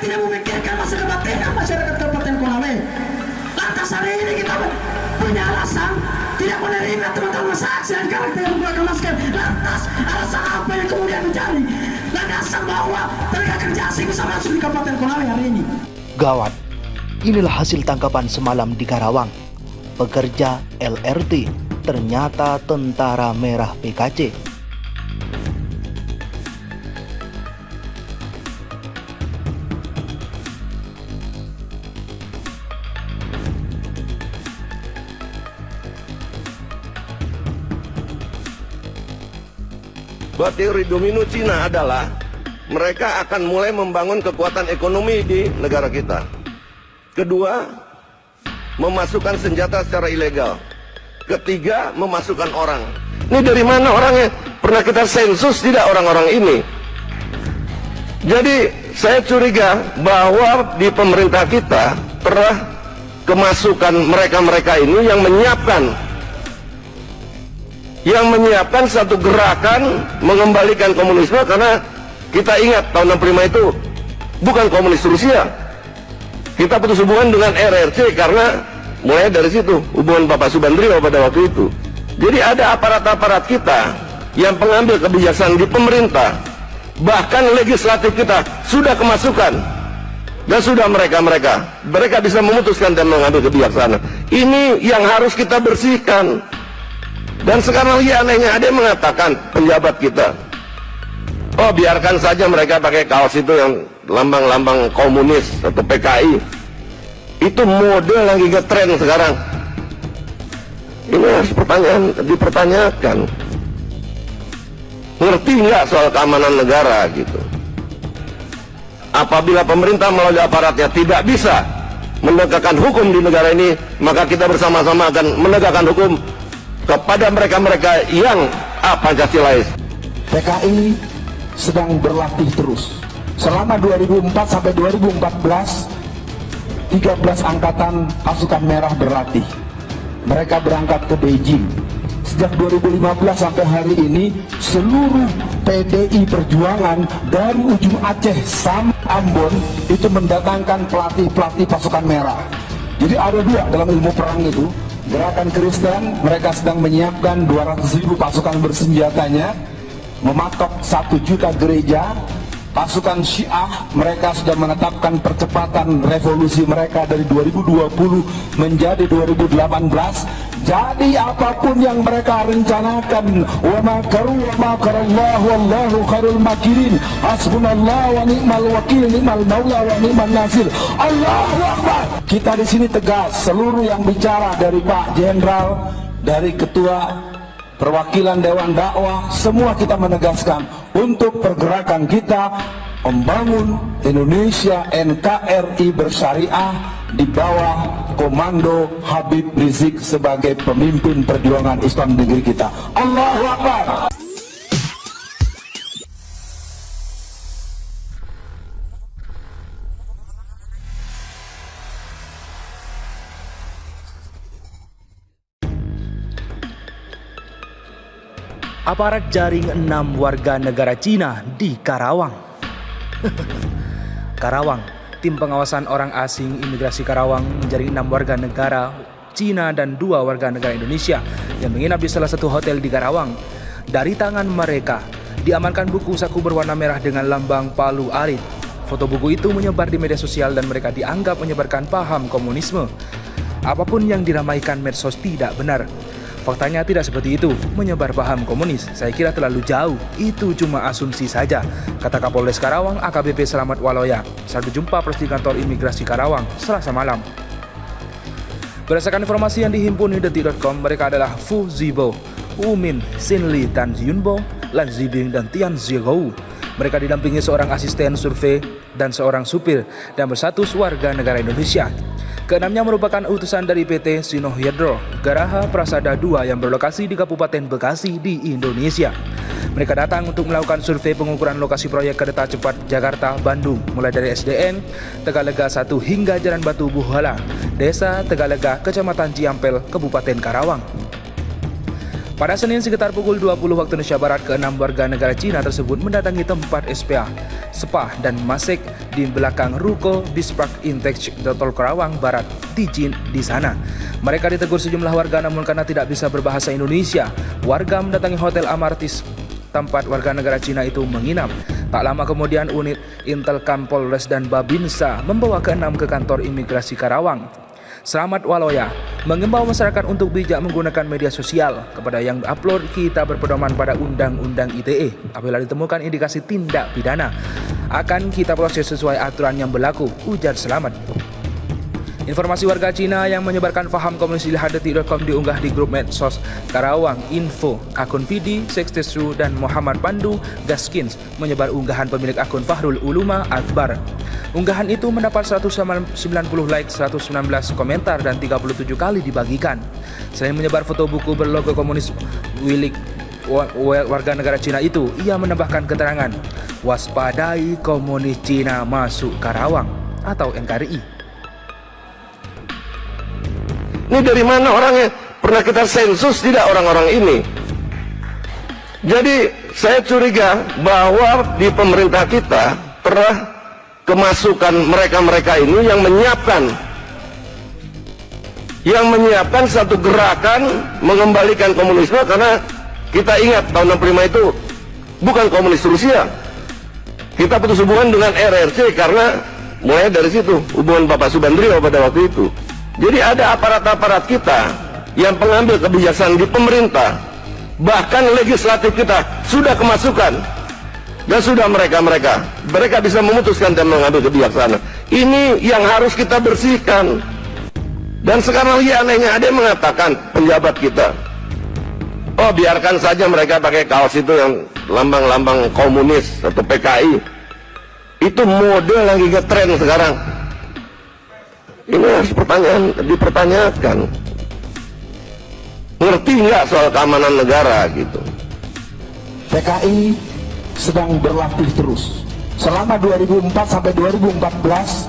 tidak memikirkan masa kebatinan masyarakat Kabupaten Konawe. Lantas hari ini kita punya alasan tidak menerima teman-teman saksi dan karakter yang menggunakan masker. Lantas alasan apa yang kemudian menjadi landasan bahwa tenaga kerja asing bisa masuk di Kabupaten Konawe hari ini? Gawat, inilah hasil tangkapan semalam di Karawang. Pekerja LRT ternyata tentara merah PKC. Teori domino Cina adalah mereka akan mulai membangun kekuatan ekonomi di negara kita. Kedua, memasukkan senjata secara ilegal. Ketiga, memasukkan orang. Ini dari mana orangnya? Pernah kita sensus tidak orang-orang ini? Jadi saya curiga bahwa di pemerintah kita pernah kemasukan mereka-mereka ini yang menyiapkan satu gerakan mengembalikan komunisme, karena kita ingat tahun 65 itu bukan komunis Rusia. Kita putus hubungan dengan RRC karena mulai dari situ hubungan Bapak Subandrio pada waktu itu. Jadi ada aparat-aparat kita yang pengambil kebijaksanaan di pemerintah, bahkan legislatif kita sudah kemasukan, dan sudah mereka bisa memutuskan dan mengambil kebijaksanaan. Ini yang harus kita bersihkan. Dan sekarang lagi anehnya ada yang mengatakan penjabat kita, oh biarkan saja mereka pakai kaos itu yang lambang-lambang komunis atau PKI. Itu model lagi ngetren sekarang. Ini harus dipertanyakan. Ngerti nggak soal keamanan negara gitu? Apabila pemerintah melalui aparatnya tidak bisa menegakkan hukum di negara ini, maka kita bersama-sama akan menegakkan hukum kepada mereka-mereka yang Pancasilais. PKI sedang berlatih terus. Selama 2004 sampai 2014, 13 angkatan pasukan merah berlatih. Mereka berangkat ke Beijing. Sejak 2015 sampai hari ini, seluruh PDI Perjuangan dari ujung Aceh sampai Ambon itu mendatangkan pelatih-pelatih pasukan merah. Jadi ada dua dalam ilmu perang itu. Gerakan Kristen, mereka sedang menyiapkan 200.000 pasukan bersenjatanya, mematok 1 juta gereja. Pasukan Syiah, mereka sudah menetapkan percepatan revolusi mereka dari 2020 menjadi 2018. Jadi apapun yang mereka rencanakan, wa makaru wa makarallahu wallahu khairul makirin, hasbunallahu wa ni'mal wakil, ni'mal maula wa ni'man nasir. Allahu Akbar. Kita di sini tegas, seluruh yang bicara dari Pak Jenderal, dari Ketua Perwakilan Dewan Dakwah, semua kita menegaskan untuk pergerakan kita membangun Indonesia NKRI bersyariah di bawah komando Habib Rizik sebagai pemimpin perjuangan Islam negeri kita. Allahu Akbar. Aparat jaring 6 warga negara Cina di Karawang. Karawang, tim pengawasan orang asing imigrasi Karawang menjaring 6 warga negara Cina dan 2 warga negara Indonesia yang menginap di salah satu hotel di Karawang. Dari tangan mereka diamankan buku saku berwarna merah dengan lambang Palu Arit. Foto buku itu menyebar di media sosial dan mereka dianggap menyebarkan paham komunisme. Apapun yang diramaikan medsos tidak benar. Faktanya tidak seperti itu, menyebar paham komunis. Saya kira terlalu jauh, itu cuma asumsi saja, kata Kapolres Karawang AKBP Selamat Waloya saat berjumpa pers di kantor imigrasi Karawang Selasa malam. Berdasarkan informasi yang dihimpun di detik.com, mereka adalah Fu Zibo, Umin, Sinli, Tan Yunbo, Lan Zibing, dan Tian Zigou. Mereka didampingi seorang asisten survei dan seorang supir dan berstatus warga negara Indonesia. Keenamnya merupakan utusan dari PT Sinohydro Garaha Prasada II yang berlokasi di Kabupaten Bekasi di Indonesia. Mereka datang untuk melakukan survei pengukuran lokasi proyek kereta cepat Jakarta-Bandung, mulai dari SDN, Tegalega 1 hingga Jalan Batu Buhala, Desa Tegalega, Kecamatan Ciampel, Kabupaten Karawang. Pada Senin sekitar pukul 20 waktu Indonesia Barat, ke-6 warga negara Cina tersebut mendatangi tempat spa dan masek di belakang ruko Bispark Intech Tol Karawang Barat, Tijin di sana. Mereka ditegur sejumlah warga, namun karena tidak bisa berbahasa Indonesia, warga mendatangi Hotel Amartis tempat warga negara Cina itu menginap. Tak lama kemudian unit Intelkam Polres dan Babinsa membawa ke-6 ke kantor imigrasi Karawang. Selamat Waloya mengimbau masyarakat untuk bijak menggunakan media sosial. Kepada yang upload, kita berpedoman pada Undang-Undang ITE. Apabila ditemukan indikasi tindak pidana, akan kita proses sesuai aturan yang berlaku, ujar Selamat. Informasi warga Cina yang menyebarkan faham komunis di Hadetik.com diunggah di grup medsos Karawang Info. Akun Vidi, Sextesru, dan Muhammad Pandu Gaskins menyebar unggahan pemilik akun Fahrul Uluma Akbar. Unggahan itu mendapat 190 like, 119 komentar, dan 37 kali dibagikan. Selain menyebar foto buku berlogo komunis milik warga negara Cina itu, ia menambahkan keterangan, "Waspadai komunis Cina masuk Karawang" atau NKRI. Ini dari mana orangnya? Pernah kita sensus tidak orang-orang ini? Jadi saya curiga bahwa di pemerintah kita pernah kemasukan mereka-mereka ini yang menyiapkan satu gerakan mengembalikan komunisme, karena kita ingat tahun 65 itu bukan komunis Rusia. Kita putus hubungan dengan RRC karena mulai dari situ hubungan Bapak Subandrio pada waktu itu. Jadi ada aparat-aparat kita yang pengambil kebijaksanaan di pemerintah, bahkan legislatif kita sudah kemasukan, dan sudah mereka bisa memutuskan dan mengambil kebijaksanaan. Ini yang harus kita bersihkan. Dan sekarang lagi anehnya ada yang mengatakan penjabat kita, oh biarkan saja mereka pakai kaos itu yang lambang-lambang komunis atau PKI. Itu model lagi ngetren sekarang. Ini harus dipertanyakan. Ngerti nggak soal keamanan negara gitu? PKI sedang berlatih terus. Selama 2004 sampai 2014,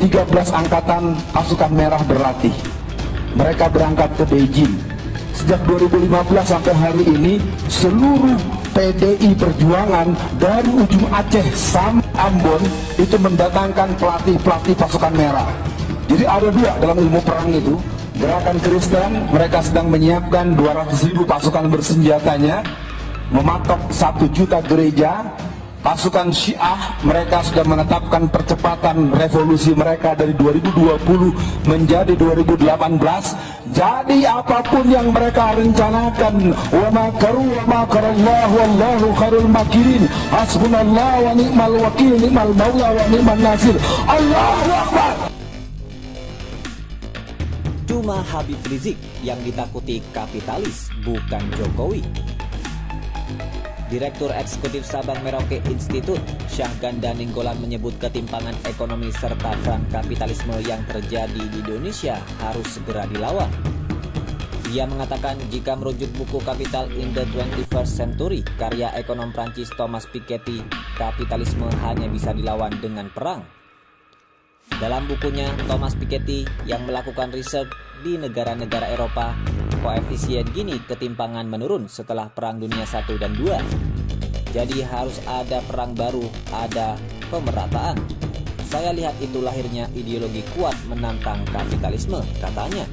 13 angkatan pasukan merah berlatih. Mereka berangkat ke Beijing. Sejak 2015 sampai hari ini, seluruh PDI Perjuangan dari ujung Aceh sampai Ambon itu mendatangkan pelatih-pelatih pasukan merah. Jadi ada dua dalam ilmu perang itu. Gerakan Kristen, mereka sedang menyiapkan 200.000 pasukan bersenjatanya, mematok 1 juta gereja. Pasukan Syiah, mereka sudah menetapkan percepatan revolusi mereka dari 2020 menjadi 2018. Jadi apapun yang mereka rencanakan, wa makaru wa makarallahu wallahu khairul makirin, hasbunallahu wa ni'mal wakil, ni'mal maula wa ni'man nasir. Allahu Akbar. Cuma Habib Rizik yang ditakuti kapitalis, bukan Jokowi. Direktur Eksekutif Sabang Merauke Institute, Syahganda Ninggolan menyebut ketimpangan ekonomi serta perang kapitalisme yang terjadi di Indonesia harus segera dilawan. Ia mengatakan jika merujuk buku Capital in the 21st Century karya ekonom Prancis Thomas Piketty, kapitalisme hanya bisa dilawan dengan perang. Dalam bukunya, Thomas Piketty yang melakukan riset di negara-negara Eropa, koefisien Gini ketimpangan menurun setelah Perang Dunia I dan II. Jadi harus ada perang baru, ada pemerataan. Saya lihat itu lahirnya ideologi kuat menantang kapitalisme, katanya.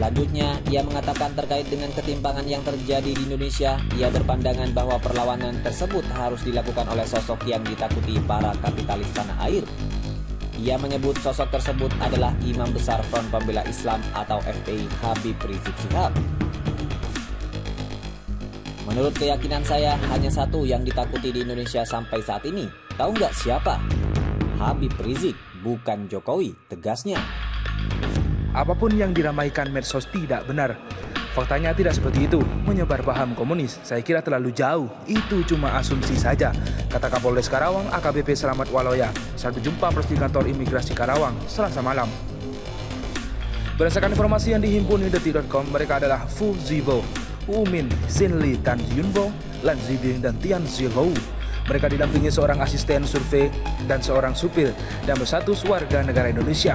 Lanjutnya, ia mengatakan terkait dengan ketimpangan yang terjadi di Indonesia, ia berpandangan bahwa perlawanan tersebut harus dilakukan oleh sosok yang ditakuti para kapitalis tanah air. Ia menyebut sosok tersebut adalah Imam Besar Front Pembela Islam atau FPI Habib Rizik Syihab. Menurut keyakinan saya, hanya satu yang ditakuti di Indonesia sampai saat ini. Tahu nggak siapa? Habib Rizik, bukan Jokowi, tegasnya. Apapun yang diramaikan medsos tidak benar. Faktanya tidak seperti itu. Menyebar paham komunis, saya kira terlalu jauh. Itu cuma asumsi saja, kata Kapolres Karawang AKBP Selamat Waloya saat berjumpa pers di kantor imigrasi Karawang Selasa malam. Berdasarkan informasi yang dihimpun di Detik.com, mereka adalah Fu Zibo, Umin, Sinli, Tan Yunbo, Lan Zibing, dan Tian Zihou. Mereka didampingi seorang asisten survei dan seorang supir dan berstatus warga negara Indonesia.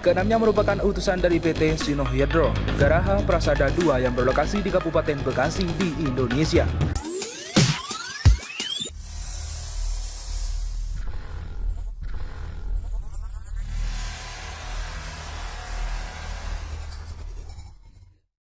Keenamnya merupakan utusan dari PT Sinohydro Garaha Prasada II yang berlokasi di Kabupaten Bekasi di Indonesia.